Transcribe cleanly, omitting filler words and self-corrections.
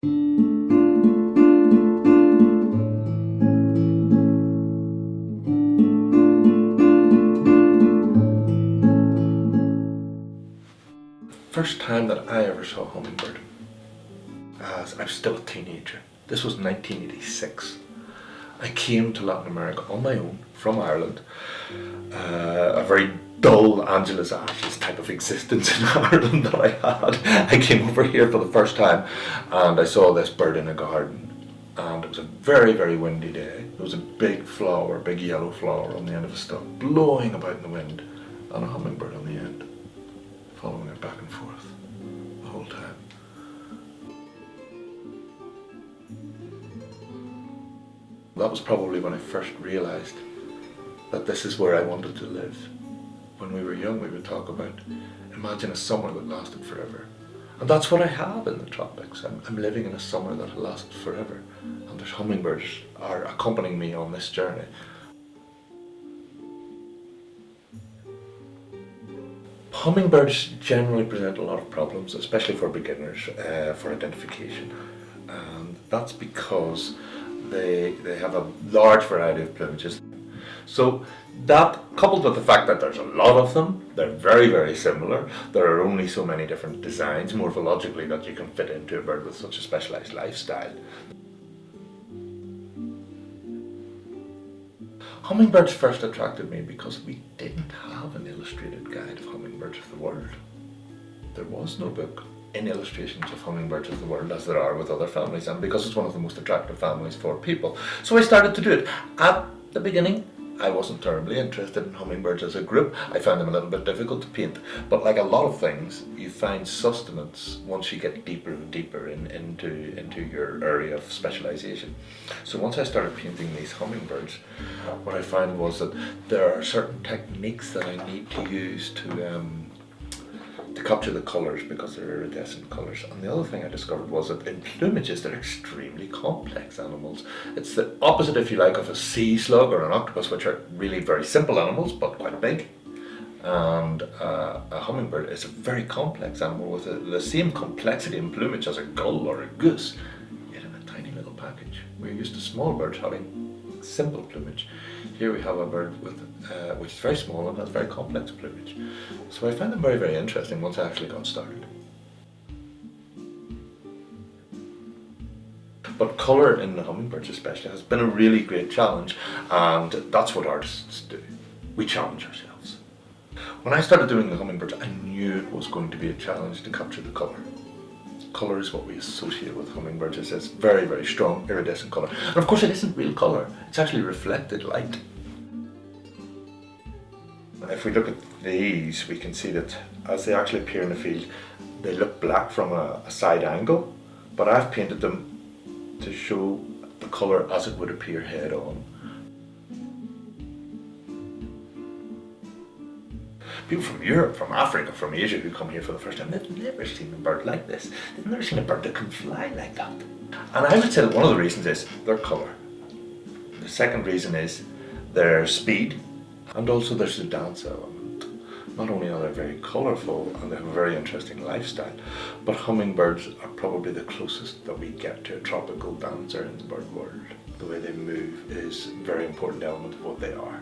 First time that I ever saw a hummingbird, I was still a teenager. This was 1986. I came to Latin America on my own from Ireland, a very dull Angela's Ashes type of existence in Ireland that I had. I came over here for the first time and I saw this bird in a garden, and it was a very, very windy day. There was a big flower, big yellow flower on the end of a stalk, blowing about in the wind, and a hummingbird on the end, following it back and forth the whole time. That was probably when I first realised that this is where I wanted to live. When we were young, we would talk about, imagine a summer that lasted forever. And that's what I have in the tropics. I'm living in a summer that will last forever. And there's hummingbirds are accompanying me on this journey. Hummingbirds generally present a lot of problems, especially for beginners, for identification. And that's because they have a large variety of plumages. So that, coupled with the fact that there's a lot of them, they're very, very similar. There are only so many different designs morphologically that you can fit into a bird with such a specialized lifestyle. Hummingbirds first attracted me because we didn't have an illustrated guide of hummingbirds of the world. There was no book in illustrations of hummingbirds of the world as there are with other families, and because it's one of the most attractive families for people. So I started to do it. At the beginning, I wasn't terribly interested in hummingbirds as a group. I found them a little bit difficult to paint, but like a lot of things, you find sustenance once you get deeper and deeper into your area of specialization. So once I started painting these hummingbirds, what I found was that there are certain techniques that I need to use to capture the colours, because they're iridescent colours. And the other thing I discovered was that in plumages they're extremely complex animals. It's the opposite, if you like, of a sea slug or an octopus, which are really very simple animals but quite big. And a hummingbird is a very complex animal with the same complexity in plumage as a gull or a goose, yet in a tiny little package. We're used to small birds having simple plumage. Here we have a bird with which is very small and has very complex plumage. So I found them very, very interesting once I actually got started. But colour in the hummingbirds especially has been a really great challenge, and that's what artists do. We challenge ourselves. When I started doing the hummingbirds, I knew it was going to be a challenge to capture the colour. Colour is what we associate with hummingbirds. It's this very, very strong iridescent colour. And of course it isn't real colour, it's actually reflected light. If we look at these, we can see that as they actually appear in the field, they look black from a side angle, but I've painted them to show the colour as it would appear head on. People from Europe, from Africa, from Asia who come here for the first time, they've never seen a bird like this. They've never seen a bird that can fly like that. And I would say that one of the reasons is their colour. The second reason is their speed, and also there's the dance element. Not only are they very colourful and they have a very interesting lifestyle, but hummingbirds are probably the closest that we get to a tropical dancer in the bird world. The way they move is a very important element of what they are.